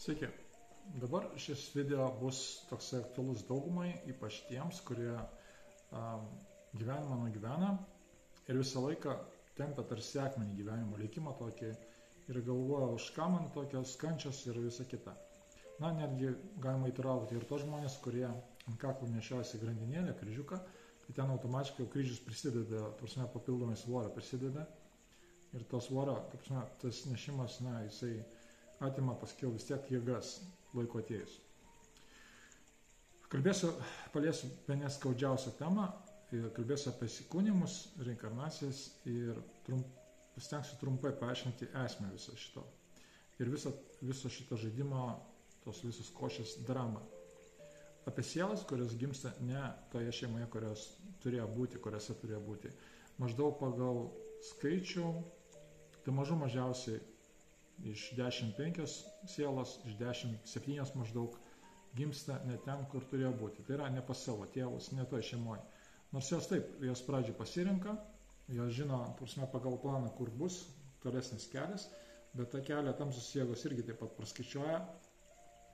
Sveiki, dabar šis video bus toksai aktualus daugumai, ypač tiems, kurie gyvenimą nugyvena ir visą laiką tempia tarsi akmenį gyvenimo likimą tokį ir galvoja, už ką man tokios kančios ir visa kita. Na, netgi galima įtraukti ir tos žmonės, kurie ant kaklo nešiojasi grandinėlę, kryžiuką, tai ten automatiškai kryžius prisideda, papildomai svorio prisideda ir to svorio, tas nešimas, jisai atima paskiau vis tiek jėgas laiko atėjus. Paliesiu bene skaudžiausią temą, kalbėsiu apie įsikūnijimus, reinkarnacijas ir pasitengsiu trumpai paaiškinti esmę viso šito. Ir viso šito žaidimo, tos visos košės dramą. Apie sielas, kurios gimsta ne toje šeimoje, kuriose turėjo būti. Maždaug pagal skaičių, tai mažiausiai iš 10-5 sielos, iš 10-7 maždaug gimsta ne ten, kur turėjo būti. Tai yra ne pas savo tėvus, ne toje šeimoje. Nors jos taip, jos pradžiai pasirenka, jos žino, pagal planą, kur bus tolesnis kelias, bet tą kelią tamsios jėgos irgi taip pat praskaičiuoja.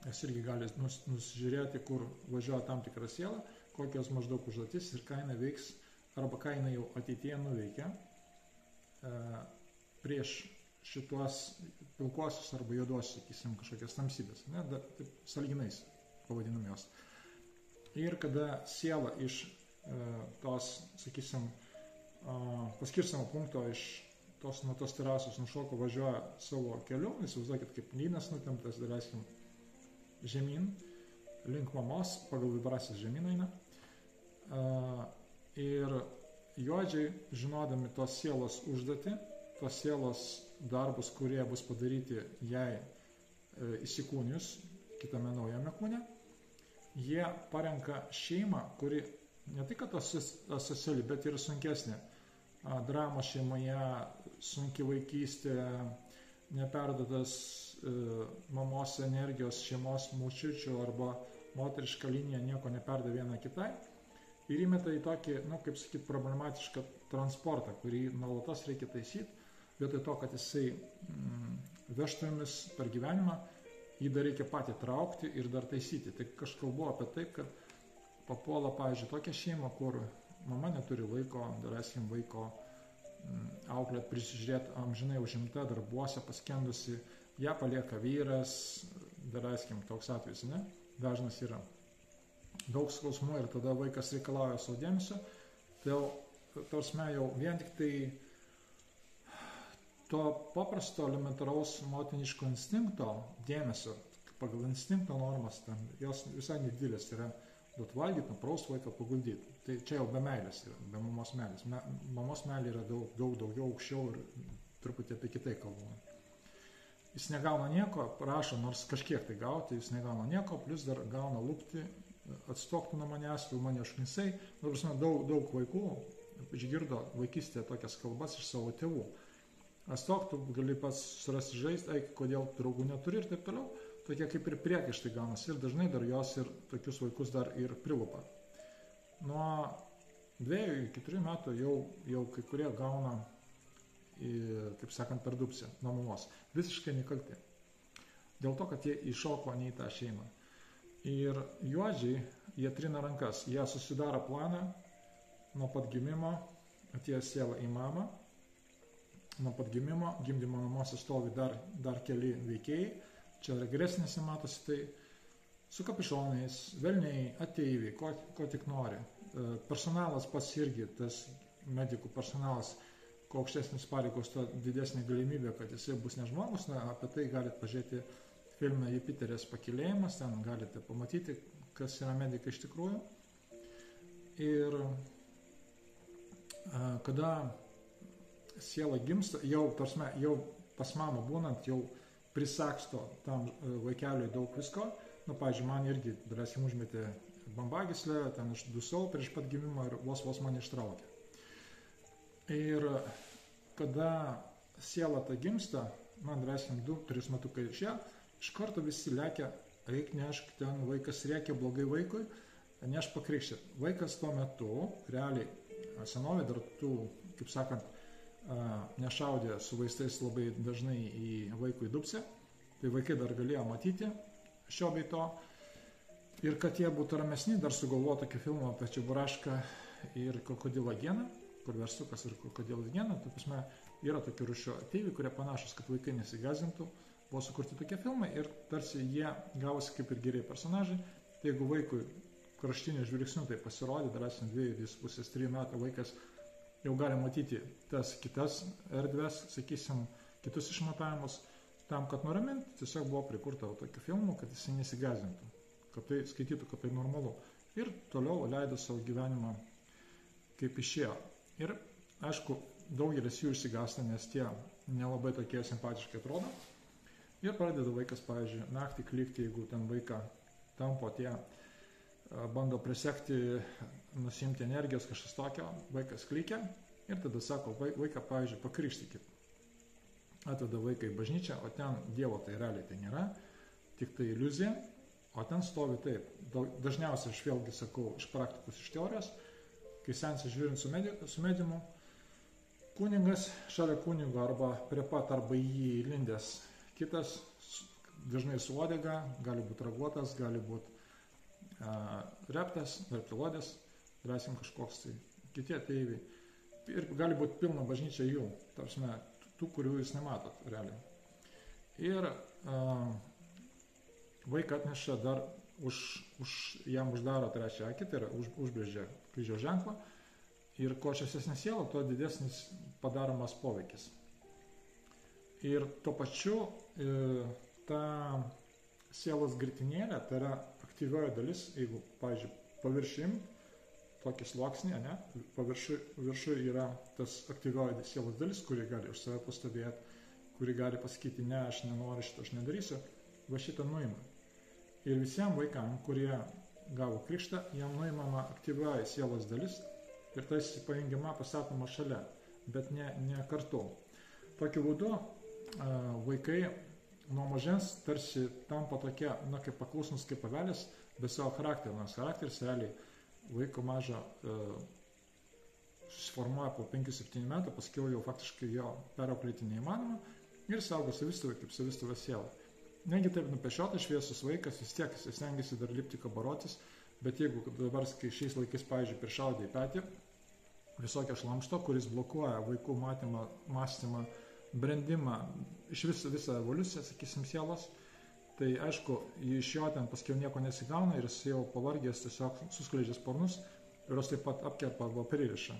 Jos irgi gali nusižiūrėti, kur važiuoja tam tikrą sielą, kokios maždaug užduotis ir ką jinai veiks, arba ką jinai jau ateityje nuveikia prieš šituos pilkuosius arba juoduosius, sakysim, kažkokias tamsybės, taip sąlyginais pavadinam jos. Ir kada siela iš tos, sakysim, paskirstamo punkto nuo tos terasos nušoko važiuoja savo keliu, įsivaizduokit, kaip lynas nutemptas, daleiskim, žemyn, link mamos, pagal vibracijas žemyn eina. Ir juodžiai, žinodami tos sielos užduotį, tos sielos darbus, kurie bus padaryti jai įsikūnijus kitame naujame kūne, jie parenka šeimą, kuri ne tik kad asociali, bet ir sunkesnė. Drama šeimoje, sunki vaikystė, neperduotas mamos energijos šeimos močiučių arba moteriška linija nieko neperdavė viena kitai ir įmeta į tokį, kaip sakyt, problematišką transportą, kurį nuolatos reikia taisyti, vietoj to, kad jisai vežtų jumis per gyvenimą, jį dar reikia patį traukti ir dar taisyti. Tai aš kalbu apie tai, kad papuola, pavyzdžiui, tokia šeima, kur mama neturi laiko, daleiskim, vaiko auklėt, prisižiūrėti, amžinai užimta, darbuose paskendusi, ją palieka vyras, daleiskim, toks atvejis, ne? Dažnas yra. Daug skausmų ir tada vaikas reikalauja savo dėmesio, tai jau vien tik tai to paprasto elementaraus motiniško instinkto dėmesio, pagal instinkto normas, jos visai nedidelės yra, duot valgyti, nupraust vaiką, paguldyti. Tai čia jau be meilės yra, be mamos meilės. Mamos meilė yra daug daugiau aukščiau ir truputį apie kitai kalbama. Jis negauna nieko, prašo nors kažkiek tai gauti, jis negauna nieko, plus dar gauna lūpti, atstoktų nuo manęs, tu mane šknisai. Daug vaikų išgirdo vaikystėje tokias kalbas iš savo tėvų. Atstok, tu gali pats surasti žaisti, eik, kodėl draugų neturi ir taip toliau. Tokie kaip ir priekaištai gaunasi ir dažnai dar jos ir tokius vaikus dar ir prilupa. Nuo 2 iki 3 metų jau kai kurie gauna, kaip sakant, per dupsį nuo mamos. Visiškai nekalti. Dėl to, kad jie iššoko ne į tą šeimą. Ir juodžiai, jie trina rankas. Jie susidaro planą nuo pat gimimo, atėjo siela į mamą. Nuo pat gimimo, gimdymo namuose stovi dar keli veikėjai. Čia regresinėse matosi, tai su kapišonais, velniai, ateiviai, ko tik nori. Personalas pats irgi, tas medikų personalas, kuo aukštesnis pareigos, to didesnė galimybė, kad jisai bus ne žmogus. Apie tai galite pažiūrėti filmą Jupiterės pakylėjimas, ten galite pamatyti, kas yra medikai iš tikrųjų. Ir kada siela gimsta, jau pas mamą būnant, jau prisaksto tam vaikeliui daug visko. Pavyzdžiui, man irgi, daleiskim, užmetė bambagyslę, ten aš dusau prieš pat gimimą ir vos mane ištraukė. Ir kada siela ta gimsta, man daleiskim 2-3 metukai išėjo, iš karto visi lekia, eik nešk, ten vaikas rėkia blogai vaikui, nešk pakrikštyti. Vaikas tuo metu, realiai, senovė dar tų, kaip sakant, nešaudė su vaistais labai dažnai į vaikų į dupsę, Tai vaikai dar galėjo matyti šio bei to. Ir kad jie būtų ramesni, dar sugalvojo tokį filmą apie Čeburašką ir krokodilą Geną, kur verstukas ir krokodilas Gena. Tai prasme, yra tokių rūšių ateiviai, kurie panašus, kad vaikai nesigazintų. Buvo sukurti tokie filmai ir tarsi jie gavosi kaip ir geriai personažai. Tai jeigu vaikui kraštiniu žvilgsniu tai pasirodė, dar esant 2,5-3 metų vaikas jau gali matyti tas kitas erdves, sakysim, kitus išmatavimus, tam, kad nuraminti, tiesiog buvo prikurta tokių filmų, kad jis nesigazintų, kad tai skaitytų, kad tai normalu. Ir toliau leido savo gyvenimą kaip išėjo. Ir, aišku, daugelis jų išsigąsta, nes tie nelabai tokie simpatiškai atrodo. Ir pradeda vaikas, pavyzdžiui, naktį klikti, jeigu ten vaiką tampo tie, bando prisekti, nusimti energijos, kažkas tokio, vaikas klikia ir tada sako, vaiką, pavyzdžiui, pakrikštykit. Atveda vaiką į bažnyčią, o ten Dievo tai realiai tai nėra, tik tai iliuzija, o ten stovi taip. Dažniausiai aš vėlgi sakau iš praktikos, iš teorijos, kai sensi žiūrint su mediumu, kunigas šalia kunigo arba prie pat arba jį įlindęs kitas, dažnai su uodega, gali būti raguotas, gali būti reptas, reptilodės, drąsim kažkoks tai kiti ateiviai. Ir gali būti pilna bažnyčia jų, tarsi tų, kurių jūs nematot realiai. Ir vaiką atneša dar jam uždaro trečią akį, tai yra užbrėžia kryžiaus ženklą. Ir kuo šviesesnė siela, tuo didesnis padaromas poveikis. Ir tuo pačiu ta sielos gritinėlė, tai yra aktyvioji dalis, jeigu, pavyzdžiui, paviršim, tokį sluoksnį, ne, paviršiu yra tas aktyvioji sielos dalis, kuri gali už save pastovėti, kuri gali pasakyti, ne, aš nenoriu šitą, aš nedarysiu, va šitą nuima. Ir visiems vaikams, kurie gavo krikštą, jam nuimama aktyvioji sielos dalis ir tas pajungiama pasakoma šalia, bet ne kartu. Tokiu būdu vaikai nuo mažens tarsi tampa tokie, kaip paklusnus kaip avelės, be savo charakterio, nes charakteris realiai vaiko mažo susiformuoja po 5-7 metų, paskiau jau faktiškai jo perauklėti neįmanoma ir saugo savistovę kaip savistovę sielą. Negi taip nupešiotas šviesus vaikas, vis tiek jis stengiasi dar lipti kabarotis, bet jeigu dabar šiais laikais, pavyzdžiui, prišaudė į petį visokio šlamšto, kuris blokuoja vaikų matymą, mąstymą, brendimą, iš visą evoliuciją, sakysim, sielos, tai aišku, iš jo ten paskiau nieko nesigauna ir jis jau pavargęs tiesiog suskleidžia sparnus ir jos taip pat apkerpa arba pririša.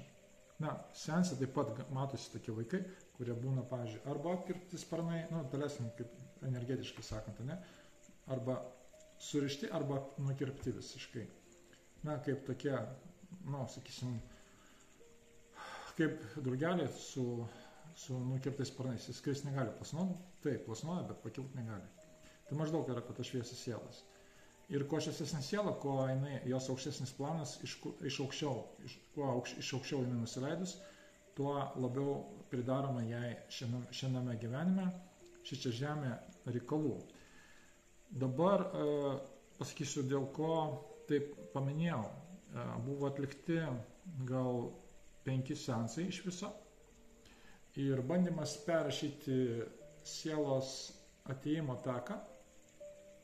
Sense taip pat matosi tokie vaikai, kurie būna, pavyzdžiui, arba apkirpti sparnai, dalesnį kaip energetiškai sakant, ne, arba surišti, arba nukirpti visiškai. Kaip tokie, sakysim, kaip drugeliai su nukirptais sparnais. Jis skris negali plasnuoti, taip, plasnuoja, bet pakilti negali. Tai maždaug yra apie tas šviesias sielas. Ir kuo šviesesnė siela, kuo jos aukštesnis planas, iš aukščiau jinai nusileidus, tuo labiau pridaroma jai šiandame gyvenime, šičia žemė reikalų. Dabar pasakysiu, dėl ko taip paminėjau. Buvo atlikti gal 5 seansai iš viso. Ir bandymas perrašyti sielos atėjimo taką,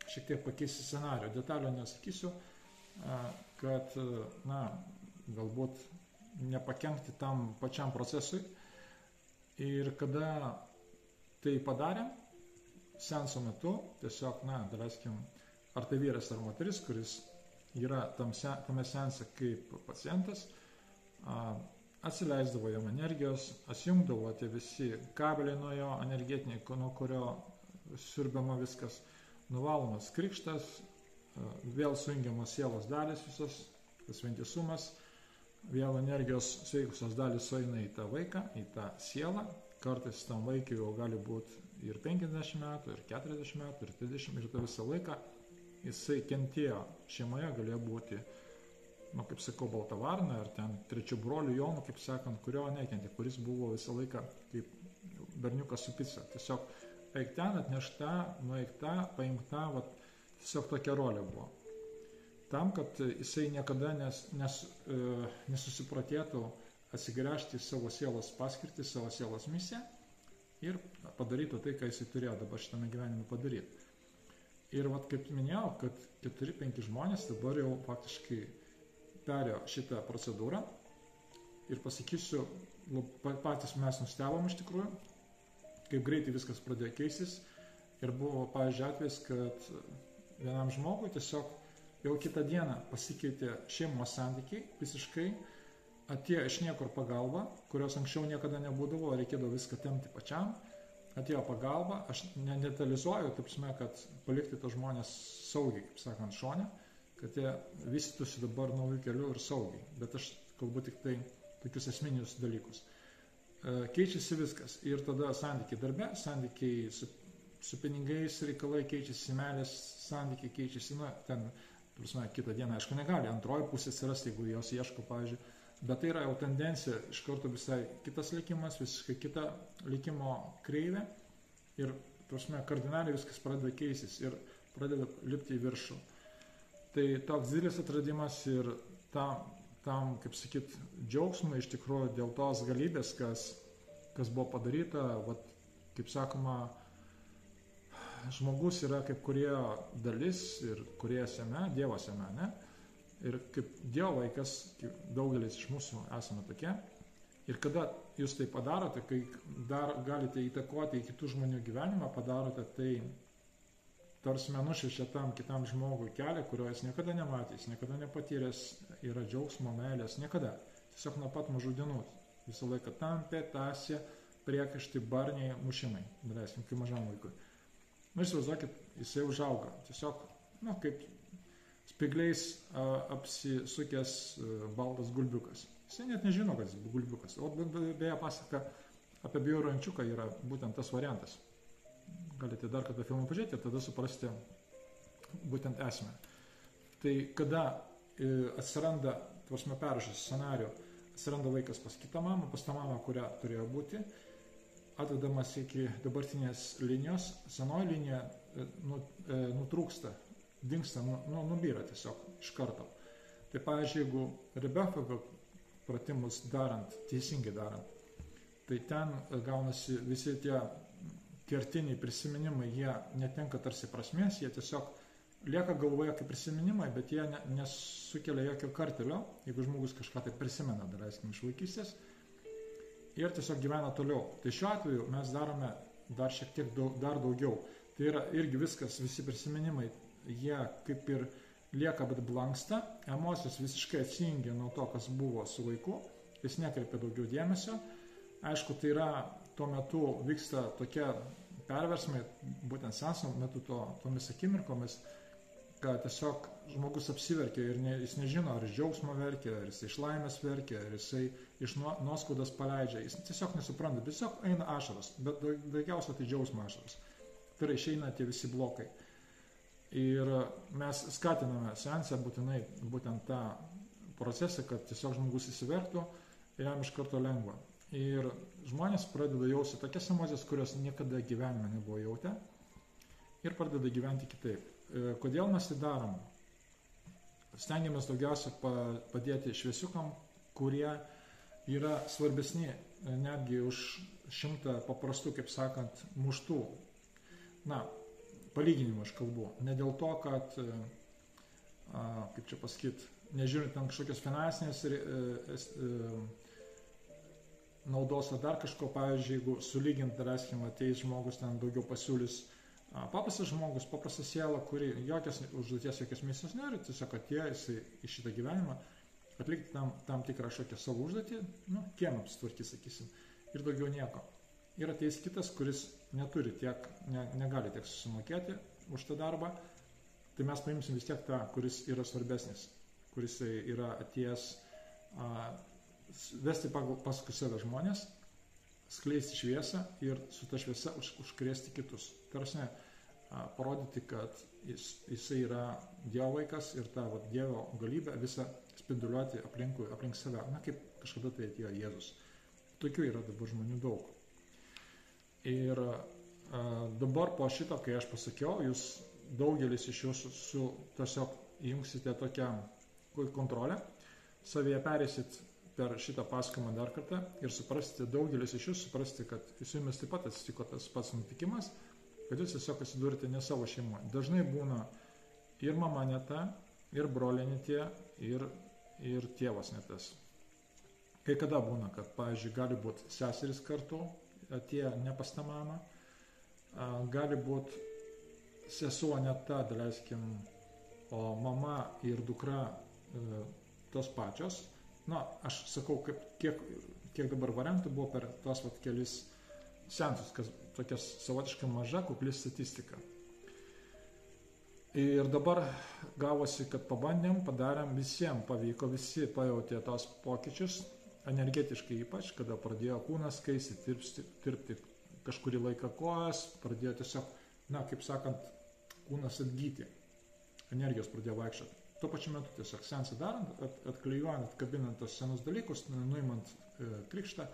šiek tiek pakeisti scenarijų. Detalių nesakysiu, kad, galbūt nepakenkti tam pačiam procesui. Ir kada tai padarėm, seanso metu, tiesiog, daleiskim, ar tai vyras ar moteris, kuris yra tame seanse kaip pacientas, atsileisdavo jam energijos, asjungdavo tie visi kabeliai nuo jo energetiniai, nuo kurio siurbiama viskas, nuvalomas krikštas, vėl sujungiamos sielos dalis visos, tas vientisumas, vėl energijos sveikusios dalis sueina į tą vaiką, į tą sielą, kartais tam vaikui jau gali būti ir 50 metų, ir 40 metų, ir 30, ir tą visą laiką jisai kentėjo šeimoje, galėjo būti, kaip sakau, balta varna, ar ten trečių brolių Jonų, kaip sakant, kurio nekentė, kuris buvo visą laiką kaip berniukas su pica. Tiesiog eik ten, atneš tą, nueik tą, paimk tą, tiesiog tokia rolė buvo. Tam, kad jisai niekada nesusipratėtų atsigręžti į savo sielos paskirtį, savo sielos misiją, ir padarytų tai, ką jis turėjo dabar šitame gyvenime padaryti. Ir vat, kaip minėjau, kad 4-5 žmonės dabar jau faktiškai perėjo šitą procedūrą ir pasakysiu, patys mes nustebom iš tikrųjų, kaip greitai viskas pradėjo keistis ir buvo, pavyzdžiui, atvejs, kad vienam žmogui tiesiog jau kitą dieną pasikeitė šeimos santykiai visiškai, atėjo iš niekur pagalba, kurios anksčiau niekada nebūdavo, reikėdavo viską tempti pačiam, atėjo pagalba, aš nedetalizuoju, taip prasme, kad palikti tos žmonės saugiai, kaip sakant, šone, kad jie vystytųsi dabar naujų kelių ir saugiai, bet aš kalbu tik tai tokius esminius dalykus. Keičiasi viskas ir tada santykiai darbe, santykiai su pinigais reikalai keičiasi, meilės santykiai keičiasi, ten, prasme, kitą dieną, aišku, negali antroji pusė atsirasti, jeigu jos ieško, pavyzdžiui, bet tai yra jau tendencija, iš karto visai kitas likimas, visiškai kita likimo kreivė ir, prasme, kardinaliai viskas pradeda keistis ir pradeda lipti į viršų. Tai toks didelis atradimas ir tam, kaip sakyt, džiaugsmui iš tikrųjų dėl tos galybės, kas buvo padaryta, vat, kaip sakoma, žmogus yra kaip kurie dalis ir kurie seme, Dievo seme, ne? Ir kaip Dievo vaikas, daugelis iš mūsų esame tokie. Ir kada jūs tai padarote, kai galite įtakoti į kitų žmonių gyvenimą, padarote tai tarsi nušviečia tam kitam žmogui kelią, kurio jis niekada nematys, niekada nepatyręs yra džiaugsmo, meilės, niekada. Tiesiog nuo pat mažų dienų. Visą laiką tampė, tasė, priekaištai, barniai, mušimai. Daleiskim, kaip mažam vaikui. Įsivaizduokit, jisai užauga. Tiesiog, kaip spigliais apsisukęs baltas gulbiukas. Jisai net nežino, kad jis gulbiukas. O beje pasaka apie bjaurų ančiuką yra būtent tas variantas. Galite dar kada filmą pažiūrėti ir tada suprasite būtent esmę. Tai kada atsiranda, prasme, perrašęs scenarijų, atsiranda vaikas pas kitą mamą, pas tą mamą, kurią turėjo būti, atvedamas iki dabartinės linijos, senoji linija nutrūksta, dingsta, nubyra tiesiog iš karto. Tai pavyzdžiui, jeigu Rebekos pratimus darant, teisingai darant, tai ten gaunasi visi tie kertiniai prisiminimai, jie netenka tarsi prasmės, jie tiesiog lieka galvoje kaip prisiminimai, bet jie nesukelia jokio kartelio, jeigu žmogus kažką tai prisimena, daleiskim, iš vaikystės, ir tiesiog gyvena toliau. Tai šiuo atveju mes darome dar šiek tiek dar daugiau. Tai yra irgi viskas, visi prisiminimai, jie kaip ir lieka, bet blanksta, emocijos visiškai atsijungia nuo to, kas buvo su vaiku, jis nekreipia daugiau dėmesio. Aišku, tai yra, tuo metu vyksta tokie perversmai, būtent seanso metu tomis akimirkomis, kad tiesiog žmogus apsiverkia ir jis nežino, ar iš džiaugsmo verkia, ar jis iš laimės verkia, ar jisai iš nuoskaudos paleidžia, jis tiesiog nesupranta, tiesiog eina ašaros, bet daugiausia tai džiaugsmo ašaros. Tai yra išeina tie visi blokai. Ir mes skatiname seansą būtinai būtent tą procesą, kad tiesiog žmogus įsiverktų ir jam iš karto lengva. Ir žmonės pradeda jausti tokias emocijas, kurios niekada gyvenime nebuvo jautę ir pradeda gyventi kitaip. Kodėl mes tai darom? Stengiamės daugiausia padėti šviesiukam, kurie yra svarbesni netgi už 100 paprastų, kaip sakant, muštų. Palyginimų aš kalbu. Ne dėl to, kad, kaip čia pasakyti, nežiūrint ten kažkokios finansinės naudos ar dar kažko, pavyzdžiui, jeigu sulygint, daleiskim, ateis žmogus, ten daugiau pasiūlys paprastas žmogus, paprasta siela, kuri jokios užduoties, jokios misijos nėra, tiesiog atėjo jisai į šitą gyvenimą atlikti tam tikrą šokią savo užduotį, kiemą apsitvarkys, sakysim, ir daugiau nieko. Ir ateis kitas, kuris neturi tiek, negali tiek susimokėti už tą darbą, tai mes paimsim vis tiek tą, kuris yra svarbesnis, kuris yra atėjęs vesti paskui save žmonės, skleisti šviesą ir su ta šviesa užkrėsti kitus. Tarsi parodyti, kad jisai yra Dievo vaikas ir tą Dievo galybę visą spinduliuoti aplink save. Kaip kažkada tai atėjo Jėzus. Tokių yra dabar žmonių daug. Ir dabar po šito, kai aš pasakiau, jūs daugelis iš jūsų tiesiog įjungsite tokią kontrolę, savyje perėsit per šitą pasakojimą dar kartą ir suprasti, daugelis iš jūsų suprasti, kad su jumis taip pat atsitiko tas pats nutikimas, kad jūs tiesiog atsidurite ne savo šeimoje. Dažnai būna ir mama ne ta, ir broliai ne tie, ir tėvas ne tas. Kai kada būna, kad, pavyzdžiui, gali būti seseris kartu, atėjo ne pas tą mamą, gali būti sesuo ne ta, daleiskim, o mama ir dukra tos pačios. Na, aš sakau, kiek dabar variantų buvo per tos kelis sensus, kas tokia savotiškai maža, kukli statistika. Ir dabar gavosi, kad padarėm, visiems pavyko, visi pajautė tos pokyčius, energetiškai ypač, kada pradėjo kūnas keisti, tirpti kažkurį laiką kojas, pradėjo tiesiog, kaip sakant, kūnas atgyti, energijos pradėjo vaikščioti. Tuo pačiu metu tiesiog sensą darant, atklijuojant, atkabinant tos senus dalykus, nuimant krikštą,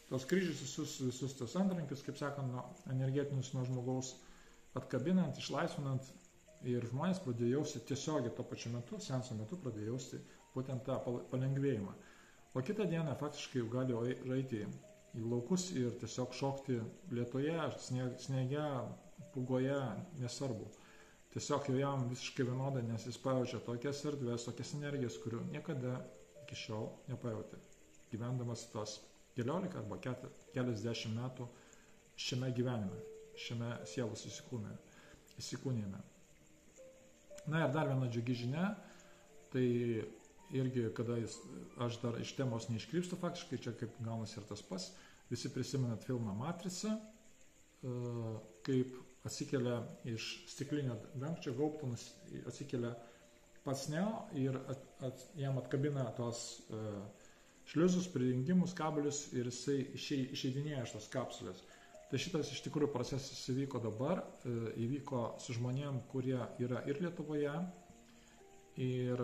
tos kryžius visus tos antrankius, kaip sakant, energetinius nuo žmogaus, atkabinant, išlaisvinant, ir žmonės pradėjo jausti tiesiogiai tuo pačiu metu, senso metu pradėjo jausti būtent tą palengvėjimą. O kitą dieną faktiškai jau gali eiti į laukus ir tiesiog šokti lietoje, sniege, pūgoje, nesvarbu. Tiesiog jau jam visiškai vienodai, nes jis pajaučia tokias erdvės, tokias energijas, kurių niekada iki šiol nepajautė. Gyvendamas tos 14 arba keliasdešimt metų šiame gyvenime, šiame sielos įsikūnijime. Na ir dar viena džiugi žinia, tai irgi, kada aš dar iš temos neiškrypstu faktiškai, čia kaip gaunasi ir tas pas, visi prisimenat filmą Matrica, kaip atsikelia iš stiklinio dangčio gaubto, atsikelia pats Neo ir jam atkabina tos šliuzus, prijungimus, kabelius ir jisai išeidinėja iš tos kapsulės. Tai šitas iš tikrųjų procesas įvyko dabar, įvyko su žmonėm, kurie yra ir Lietuvoje, ir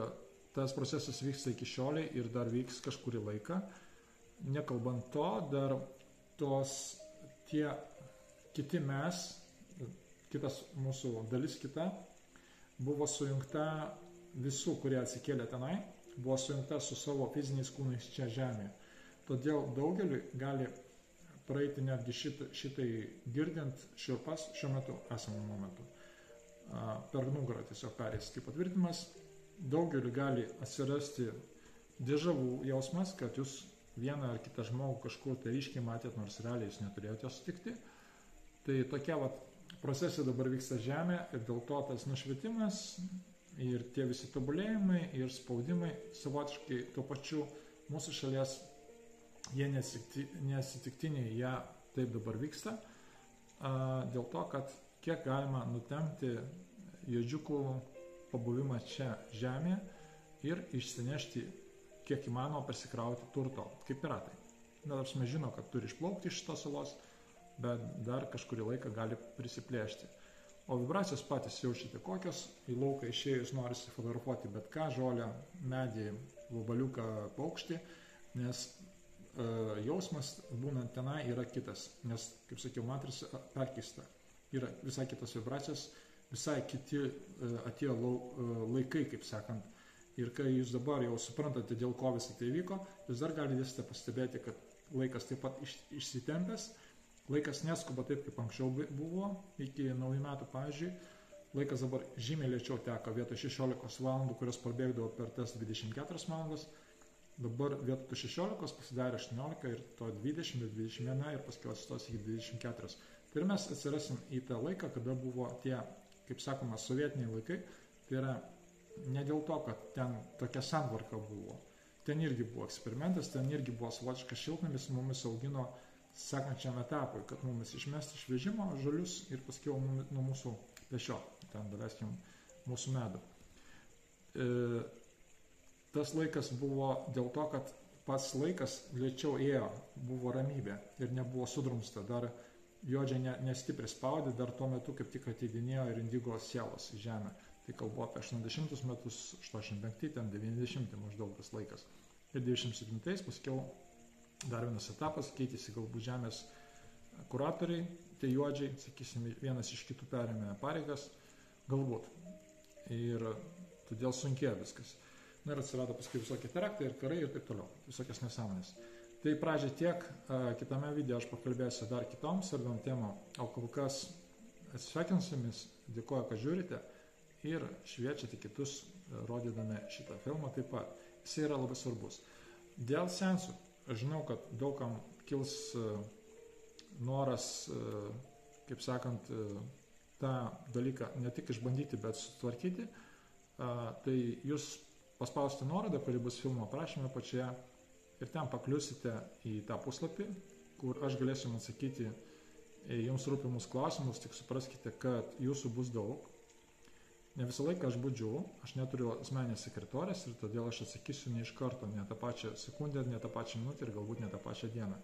tas procesas vyksta iki šioliai ir dar vyks kažkurį laiką. Nekalbant to, dar tie kiti mes, kitas mūsų dalis kita, buvo sujungta visų, kurie atsikėlė tenai, buvo sujungta su savo fiziniais kūnais čia žemėje. Todėl daugeliu gali praeiti netgi šitai girdint šiurpas šiuo metu, esamų momentų. Per nugarą tiesiog perės kaip patvirtinimas. Daugeliu gali atsirasti dėžavų jausmas, kad jūs vieną ar kitą žmogų kažkur tai ryškiai matėt, nors realiai jūs neturėjote sutikti. Tai tokie procesai dabar vyksta žemė ir dėl to tas nušvietimas ir tie visi tobulėjimai ir spaudimai savotiškai tuo pačiu mūsų šalies, jie nesitiktiniai, jie taip dabar vyksta, dėl to, kad kiek galima nutemti juodžiukų pabuvimą čia žemėje ir išsinešti, kiek įmanoma persikrauti turto, kaip piratai. Nors mes žino, kad turi išplaukti iš šitos salos, bet dar kažkurį laiką gali prisiplėšti. O vibracijos patys jaučiate kokios, į lauką išėjus norisi fotografuoti bet ką, žolę, medį, vabaliuką, paukštį, nes jausmas būnant tenai yra kitas, nes, kaip sakiau, matrica perkeista, yra visai kitos vibracijos, visai kiti atėjo laikai, kaip sakant. Ir kai jūs dabar jau suprantate, dėl ko visą tai vyko, jūs dar galite pastebėti, kad laikas taip pat išsitempęs, laikas neskuba taip, kaip anksčiau buvo, iki naujų metų, pavyzdžiui, laikas dabar žymiai lėčiau teka, vietoj 16 valandų, kurios parbėgdavo per tas 24 valandas, dabar vietoj 16 pasidarė 18 ir to 20 ir 21 ir paskui atsistos iki 24. Tai ir mes atsirasim į tą laiką, kada buvo tie, kaip sakoma, sovietiniai laikai, tai yra ne dėl to, kad ten tokia santvarka buvo. Ten irgi buvo eksperimentas, ten irgi buvo savotiškas šiltnamis, mumis augino sekančiam etapui, kad mumis išmesti iš vežimo žalius ir paskui nuo mūsų pešio, ten daleiskim mūsų medų. Tas laikas buvo dėl to, kad pats laikas lėčiau ėjo, buvo ramybė ir nebuvo sudrumsta, dar juodžiai nestipriai spaudė, dar tuo metu kaip tik ateidinėjo ir indigo sielos į žemę. Tai kalbu apie 80 metus, 85, ten 90 maždaug tas laikas. Ir 97 paskiau dar vienas etapas, keitėsi galbūt žemės kuratoriai, tai juodžiai, sakysim, vienas iš kitų perėmė pareigas, galbūt. Ir todėl sunkėjo viskas. Na ir atsirado paskui visokie teraktai ir karai ir taip toliau, visokias nesąmonės. Tai pradžiai tiek, kitame video aš pakalbėsiu dar kitom svarbiom temom, o kol kas atsisveikinu su jumis, dėkoju, kad žiūrite ir šviečiate kitus, rodydami šitą filmą taip pat. Jis yra labai svarbus. Dėl seansų, aš žinau, kad daugam kils noras, kaip sakant, tą dalyką ne tik išbandyti, bet sutvarkyti, tai jūs paspausite nuorodą, kuri bus filmo aprašyme pačioje, ir ten pakliusite į tą puslapį, kur aš galėsiu jums atsakyti jums rūpimus klausimus, tik supraskite, kad jūsų bus daug. Ne visą laiką aš budžiu, aš neturiu asmeninės sekretorės ir todėl aš atsakysiu ne iš karto, ne tą pačią sekundę, ne tą pačią minutę ir galbūt ne tą pačią dieną.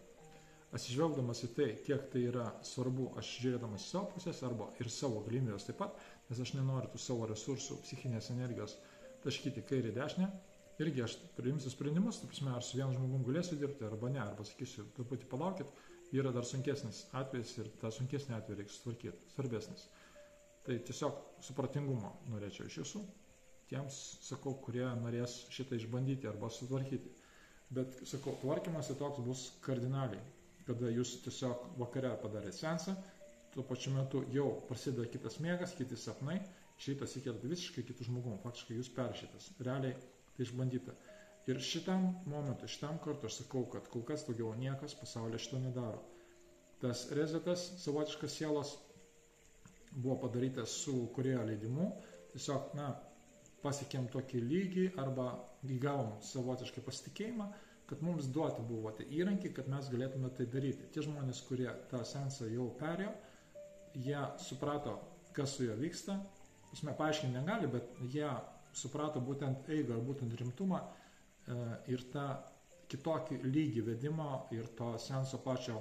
Atsižvelgdamas į tai, kiek tai yra svarbu, aš žiūrėdamas į savo pusės arba ir savo galimybės taip pat, nes aš nenoriu tų savo resursų, psichinės energijos taškyti kairį dešinę, irgi aš priimsiu sprendimus, ta prasme, ar su vienu žmogum galėsiu dirbti arba ne, arba sakysiu, truputį palaukit, yra dar sunkesnis atvejis ir tą sunkesnį atvejį reikia sutvarkyti, svarbesnis. Tai tiesiog supratingumo norėčiau iš jūsų, tiems, sakau, kurie norės šitą išbandyti arba sutvarkyti. Bet, sakau, tvarkymas toks bus kardinaliai, kada jūs tiesiog vakare padarėte seansą, tuo pačiu metu jau prasideda kitas miegas, kiti sapnai, iš ryto įsikėlate visiškai kitų žmogum, faktiškai jūs peršytas, realiai tai išbandyta. Ir šitam momentui, šitam kartu aš sakau, kad kol kas daugiau niekas pasaulyje šito nedaro. Tas resetas savotiškas sielos buvo padarytas su kūrėjo leidimu, tiesiog, pasiekėm tokį lygį arba įgavom savotiškai pasitikėjimą, kad mums duoti buvo tai įrankiai, kad mes galėtume tai daryti. Tie žmonės, kurie tą seansą jau perėjo, jie suprato, kas su juo vyksta, paaiškinti negali, bet jie suprato būtent eigą, būtent rimtumą ir tą kitokį lygį vedimo ir to seanso pačio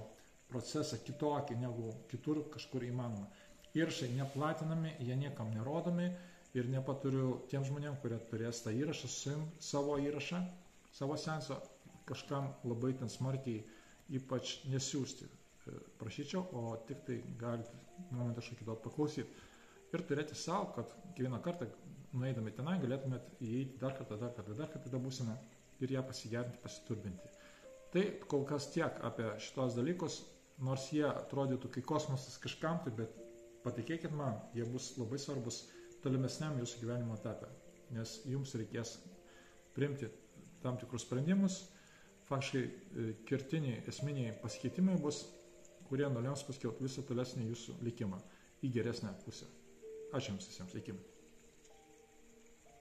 procesą kitokį negu kitur kažkur įmanoma. Įrašai neplatinami, jie niekam nerodomi ir nepaturiu tiem žmonėm, kurie turės tą įrašą, savo įrašą, savo seanso, kažkam labai ten smarkiai ypač nesiųsti. Prašyčiau, o tik tai galite momentą kažkokį duot paklausyti. Ir turėti savo, kad kiekvieną kartą nueidami tenai galėtumėt įeiti dar kartą tą būseną ir ją pasigerinti, pasiturbinti. Tai kol kas tiek apie šitos dalykus, nors jie atrodytų kai kosmosas kažkam, tai bet patikėkit man, jie bus labai svarbus tolimesniam jūsų gyvenimo etape, nes jums reikės priimti tam tikrus sprendimus, faktiškai kertiniai, esminiai pasikeitimai bus, kurie nulems paskiau visą tolesnį jūsų likimą į geresnę pusę. Ačiū jums visiems, iki.